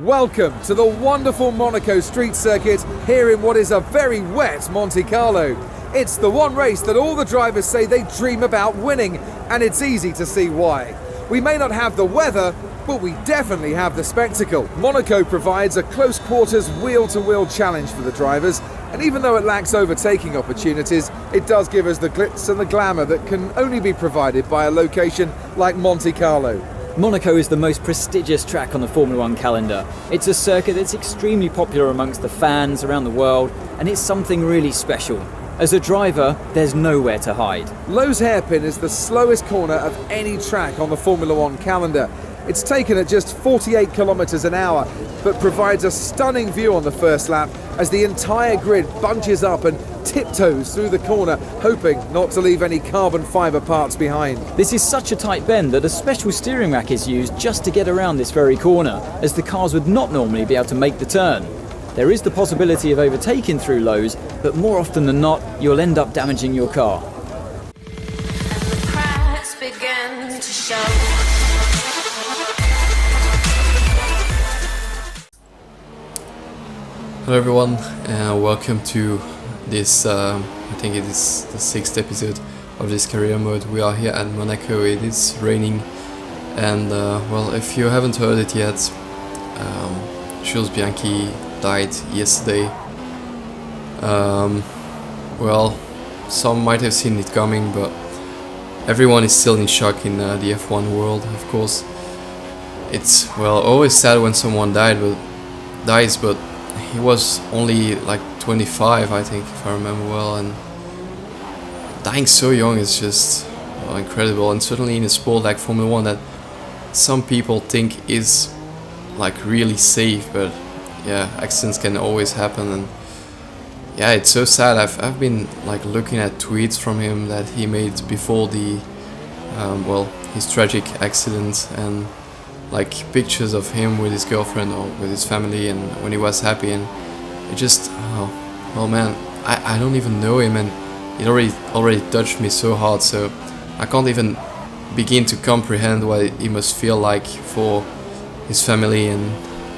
Welcome to the wonderful Monaco street circuit here in what is a very wet Monte Carlo. It's the one race that all the drivers say they dream about winning, and it's easy to see why. We may not have the weather, but we definitely have the spectacle. Monaco provides a close quarters wheel-to-wheel challenge for the drivers, and even though it lacks overtaking opportunities, it does give us the glitz and the glamour that can only be provided by a location like Monte Carlo. Monaco is the most prestigious track on the Formula One calendar. It's a circuit that's extremely popular amongst the fans around the world, and it's something really special. As a driver, there's nowhere to hide. Lowe's hairpin is the slowest corner of any track on the Formula One calendar. It's taken at just 48 kilometers an hour, but provides a stunning view on the first lap as the entire grid bunches up and tiptoes through the corner, hoping not to leave any carbon fiber parts behind. This is such a tight bend that a special steering rack is used just to get around this very corner, as the cars would not normally be able to make the turn. There is the possibility of overtaking through Lowe's, but more often than not, you'll end up damaging your car. The cracks begin to show. Hello everyone, and welcome to this, I think it is the 6th episode of this career mode. We are here at Monaco. It is raining, and well, if you haven't heard it yet, Jules died yesterday. Well, some might have seen it coming, but everyone is still in shock in the F1 world, of course. It's, well, always sad when someone dies, but he was only like 25, I think, if I remember well, and dying so young is just, well, incredible. And certainly in a sport like Formula 1 that some people think is like really safe, but yeah, accidents can always happen. And yeah, it's so sad. I've been like looking at tweets from him that he made before the well, his tragic accident, and like pictures of him with his girlfriend or with his family, and when he was happy, and it just, oh man, I don't even know him, and it already touched me so hard, so I can't even begin to comprehend what he must feel like for his family and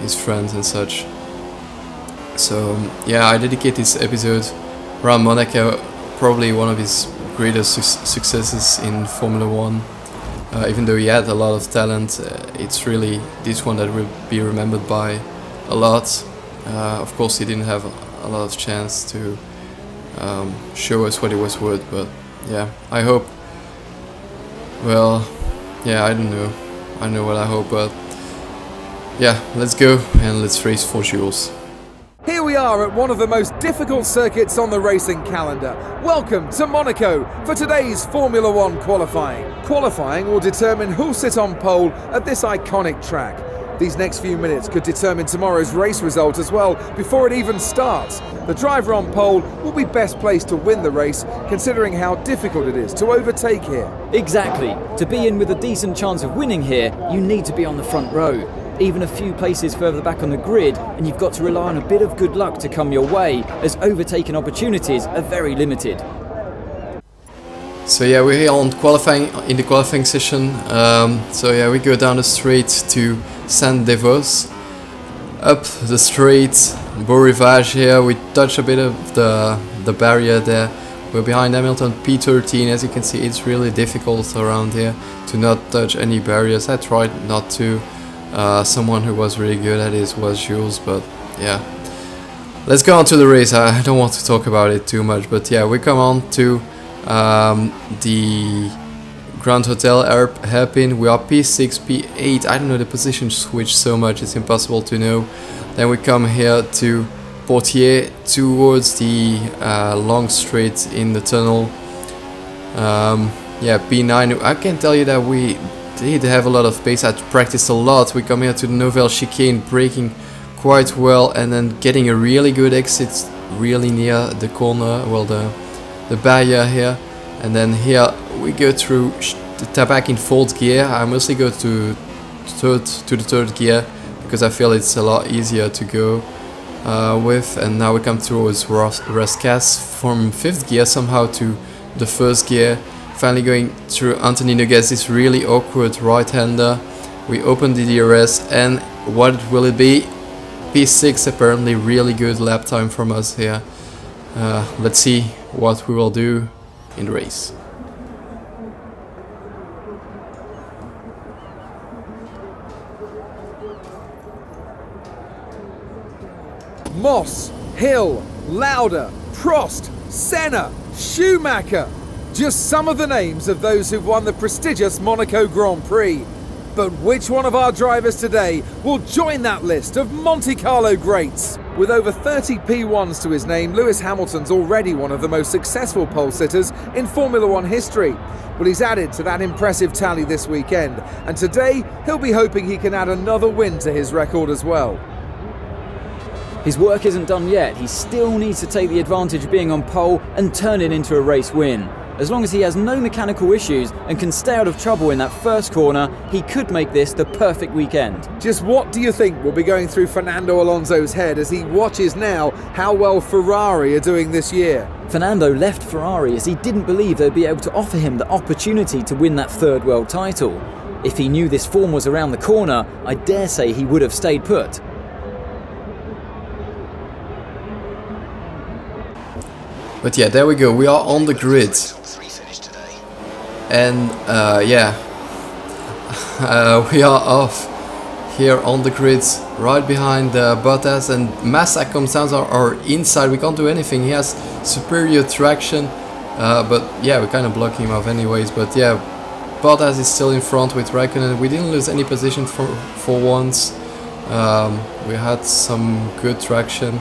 his friends and such. So yeah, I dedicate this episode around Monaco, probably one of his greatest successes in Formula 1. Even though he had a lot of talent, it's really this one that will be remembered by a lot. Of course, he didn't have a lot of chance to show us what he was worth, but yeah, I hope, well, yeah, I don't know. I know what I hope, but yeah, let's go and let's race for Jules. Here we are at one of the most difficult circuits on the racing calendar. Welcome to Monaco for today's Formula One qualifying. Qualifying will determine who'll sit on pole at this iconic track. These next few minutes could determine tomorrow's race result as well before it even starts. The driver on pole will be best placed to win the race, considering how difficult it is to overtake here. Exactly. To be in with a decent chance of winning here, you need to be on the front row. Even a few places further back on the grid, and you've got to rely on a bit of good luck to come your way, as overtaking opportunities are very limited. So yeah, we're here on in the qualifying session. So yeah, we go down the straight to Saint-Devos, up the straight, Beau Rivage here. We touch a bit of the barrier there. We're behind Hamilton P13. As you can see, it's really difficult around here to not touch any barriers. I tried not to. Someone who was really good at it was Jules, but yeah. Let's go on to the race. I don't want to talk about it too much, but yeah, we come on to the Grand Hotel hairpin. We are P6, P8. I don't know, the position switched so much, it's impossible to know. Then we come here to Portier towards the long straight in the tunnel. Yeah, P9. I can tell you that we did have a lot of pace. I practiced a lot. We come here to the Nouvelle chicane, braking quite well, and then getting a really good exit really near the corner, well, the barrier here. And then here we go through the Tabac in 4th gear. I mostly go to the 3rd gear because I feel it's a lot easier to go with. And now we come towards Rascasse from 5th gear somehow to the 1st gear. Finally going through Anthony Noguez, this really awkward right-hander. We open the DRS and what will it be? P6 apparently really good lap time from us here. Let's see what we will do in the race. Moss, Hill, Lauda, Prost, Senna, Schumacher. Just some of the names of those who've won the prestigious Monaco Grand Prix. But which one of our drivers today will join that list of Monte Carlo greats? With over 30 P1s to his name, Lewis Hamilton's already one of the most successful pole sitters in Formula One history. Well, he's added to that impressive tally this weekend, and today he'll be hoping he can add another win to his record as well. His work isn't done yet. He still needs to take the advantage of being on pole and turn it into a race win. As long as he has no mechanical issues and can stay out of trouble in that first corner, he could make this the perfect weekend. Just what do you think will be going through Fernando Alonso's head as he watches now how well Ferrari are doing this year? Fernando left Ferrari as he didn't believe they'd be able to offer him the opportunity to win that third world title. If he knew this form was around the corner, I dare say he would have stayed put. But yeah, there we go, we are on the grid. And yeah, we are off here on the grid, right behind Bottas, and Massa comes down our inside. We can't do anything, he has superior traction, but yeah, we're kind of blocking him off anyways. But yeah, Bottas is still in front with Raikkonen. We didn't lose any position for once. We had some good traction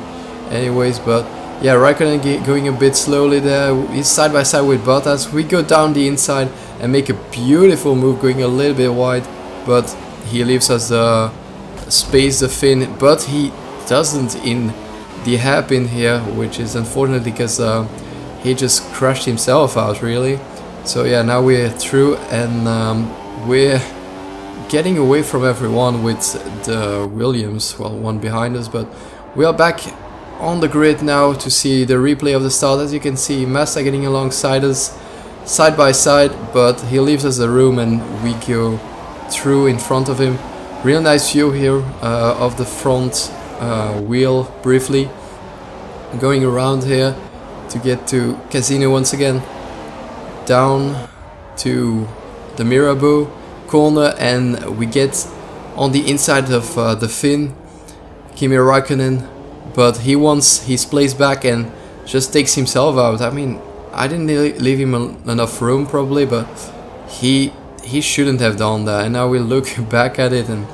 anyways, but yeah, Raikkonen going a bit slowly there. He's side by side with Bottas. We go down the inside and make a beautiful move, going a little bit wide, but he leaves us the space, the fin, but he doesn't in the hairpin here, which is unfortunate because he just crashed himself out really. So yeah, now we're through, and we're getting away from everyone with the Williams, well, one behind us, but we are back on the grid now to see the replay of the start. As you can see, Massa getting alongside us side by side, but he leaves us the room and we go through in front of him. Real nice view here of the front wheel briefly, going around here to get to Casino once again, down to the Mirabeau corner, and we get on the inside of the fin, Kimi Raikkonen, but he wants his place back and just takes himself out. I mean, I didn't leave him enough room probably, but he shouldn't have done that. And now we look back at it, and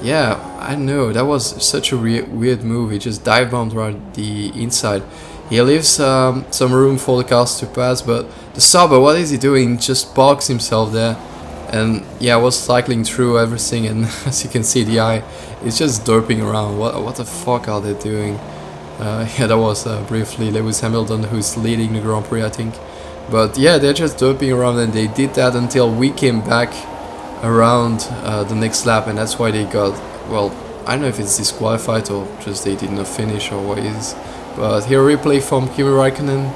yeah, I know that was such a weird move. He just dive bombed around the inside. He leaves some room for the cars to pass, but the Sauber, what is he doing? Just parks himself there. And yeah, I was cycling through everything, and as you can see, the eye is just derping around. What the fuck are they doing? Yeah, that was briefly Lewis Hamilton, who's leading the Grand Prix, I think. But yeah, they're just derping around, and they did that until we came back around the next lap, and that's why they got, well, I don't know if it's disqualified or just they did not finish or what it is. But here replay from Kimi Raikkonen,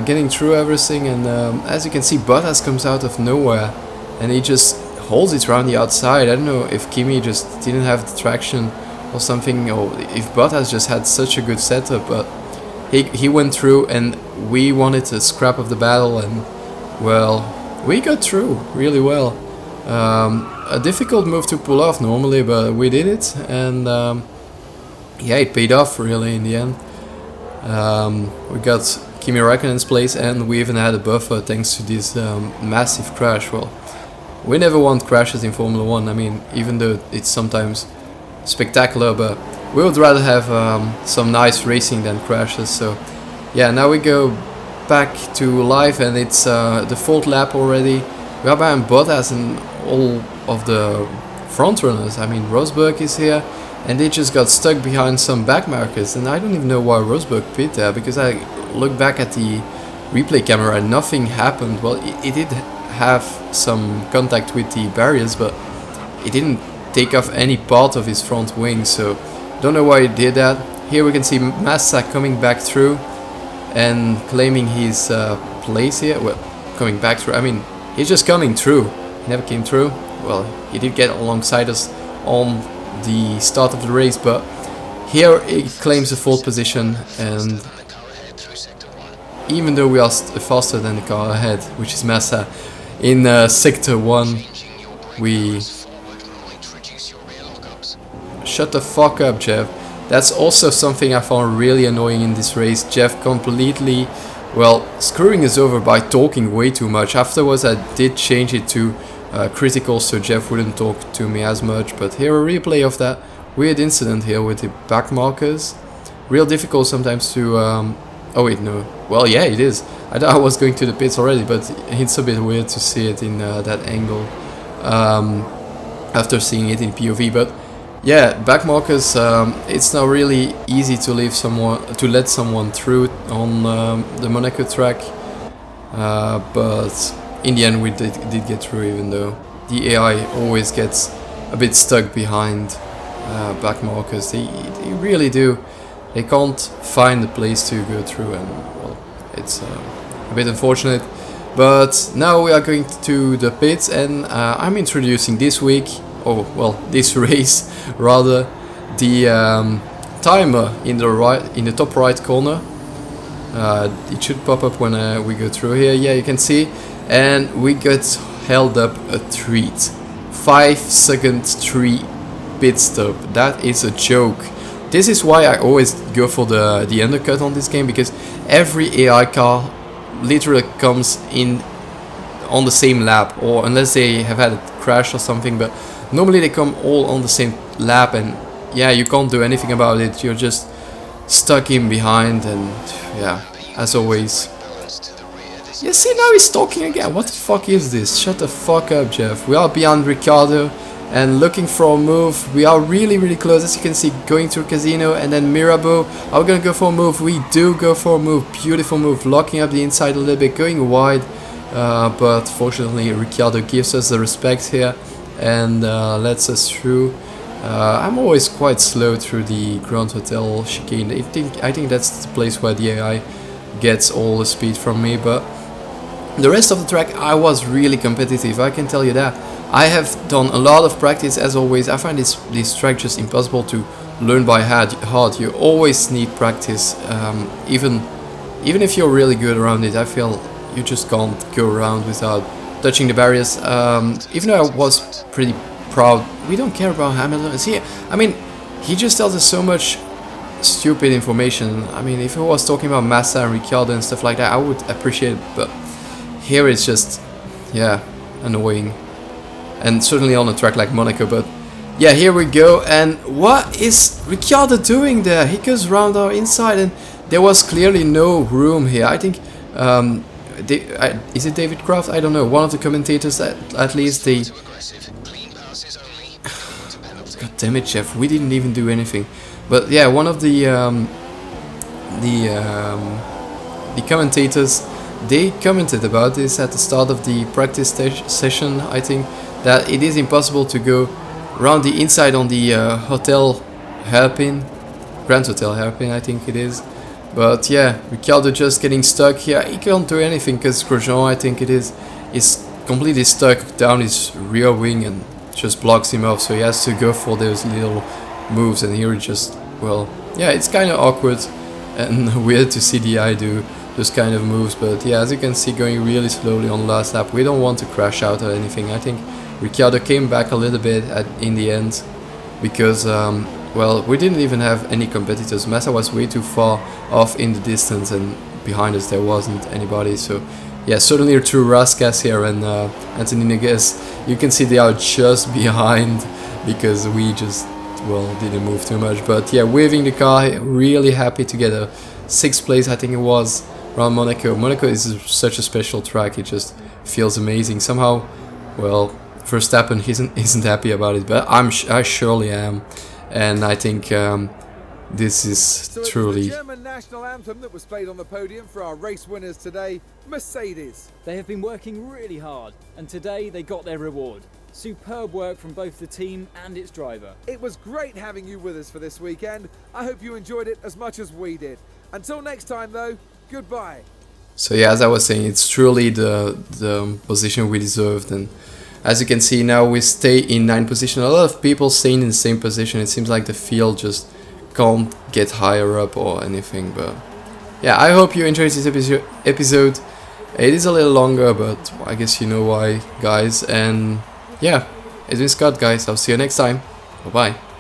getting through everything, and as you can see, Bottas comes out of nowhere and he just holds it around the outside. I don't know if Kimi just didn't have the traction or something, or if Bottas just had such a good setup, but he went through and we wanted a scrap of the battle, and well, we got through really well. A difficult move to pull off normally, but we did it, and yeah, it paid off really in the end. We got Kimi Raikkonen's place, and we even had a buffer thanks to this massive crash. Well, we never want crashes in Formula 1, I mean, even though it's sometimes spectacular, but we would rather have some nice racing than crashes. So yeah, now we go back to live, and it's the fourth lap already. We are behind Bottas and all of the front runners. I mean, Rosberg is here, and they just got stuck behind some back markers, and I don't even know why Rosberg pit there, because I look back at the replay camera and nothing happened. Well, it did have some contact with the barriers, but it didn't take off any part of his front wing, so don't know why he did that. Here we can see Massa coming back through and claiming his place here. Well, coming back through, I mean, he's just coming through. He never came through. Well, he did get alongside us on the start of the race, but here it claims the 4th position, and even though we are faster than the car ahead, which is Massa, in Sector 1, we... Shut the fuck up, Jeff. That's also something I found really annoying in this race. Jeff completely, well, screwing us over by talking way too much. Afterwards I did change it to critical so Jeff wouldn't talk to me as much, but here a replay of that weird incident here with the back markers. Real difficult sometimes to... oh wait, no. Well, yeah, it is. I thought I was going to the pits already, but it's a bit weird to see it in that angle after seeing it in POV. But yeah, back markers. It's now really easy to let someone through on the Monaco track, but in the end we did get through, even though the AI always gets a bit stuck behind back markers. They really do. They can't find a place to go through, and well, it's a bit unfortunate. But now we are going to the pits, and I'm introducing this week, oh well, this race rather, the timer in the top right corner. It should pop up when we go through here. Yeah, you can see, and we get held up a treat. 5-second 3 pit stop. That is a joke. This is why I always go for the undercut on this game, because every AI car literally comes in on the same lap, or unless they have had a crash or something, but normally they come all on the same lap, and yeah, you can't do anything about it. You're just stuck in behind, and yeah, as always. Yeah, see, now he's talking again. What the fuck is this? Shut the fuck up, Jeff. We are behind Ricciardo and looking for a move. We are really close, as you can see, going through Casino, and then Mirabeau. Are we gonna go for a move? We do go for a move. Beautiful move, locking up the inside a little bit, going wide, but fortunately Ricciardo gives us the respect here and lets us through. I'm always quite slow through the Grand Hotel chicane. I think that's the place where the AI gets all the speed from me, but the rest of the track I was really competitive, I can tell you that. I have done a lot of practice, as always. I find this track just impossible to learn by heart. You always need practice, even if you're really good around it. I feel you just can't go around without touching the barriers. Even though I was pretty proud, we don't care about Hamilton. See, I mean, he just tells us so much stupid information. I mean, if he was talking about Massa and Ricciardo and stuff like that, I would appreciate it, but here it's just, yeah, annoying. And certainly on a track like Monaco, but yeah, here we go. And what is Ricciardo doing there? He goes round our inside, and there was clearly no room here. I think, is it David Croft? I don't know. One of the commentators, at least, they... God damn it, Jeff, we didn't even do anything. But yeah, one of the commentators, they commented about this at the start of the practice session, I think, that it is impossible to go around the inside on the hotel hairpin, Grand Hotel hairpin, I think it is. But yeah, Ricciardo just getting stuck here. He can't do anything because Grosjean, I think it is completely stuck down his rear wing and just blocks him off. So he has to go for those little moves, and here it just, well, yeah, it's kind of awkward and weird to see the eye do those kind of moves. But yeah, as you can see, going really slowly on the last lap. We don't want to crash out or anything. I think Ricciardo came back a little bit in the end because, well, we didn't even have any competitors. Massa was way too far off in the distance, and behind us there wasn't anybody. So yeah, certainly through Raskas here and Anthony Neges, you can see they are just behind because we just, well, didn't move too much. But yeah, waving the car, really happy to get a 6th place, I think it was, around Monaco. Monaco is such a special track, it just feels amazing. Somehow, well, Verstappen isn't happy about it, but I surely am, and I think this is truly... The German national anthem that was played on the podium for our race winners today, Mercedes. They have been working really hard, and today they got their reward. Superb work from both the team and its driver. It was great having you with us for this weekend. I hope you enjoyed it as much as we did. Until next time though, goodbye. So yeah, as I was saying, it's truly the position we deserved, and As you can see now, we stay in 9th position. A lot of people staying in the same position. It seems like the field just can't get higher up or anything. But yeah, I hope you enjoyed this episode. It is a little longer, but I guess you know why, guys. And yeah, it's been Scott, guys. I'll see you next time. Bye bye.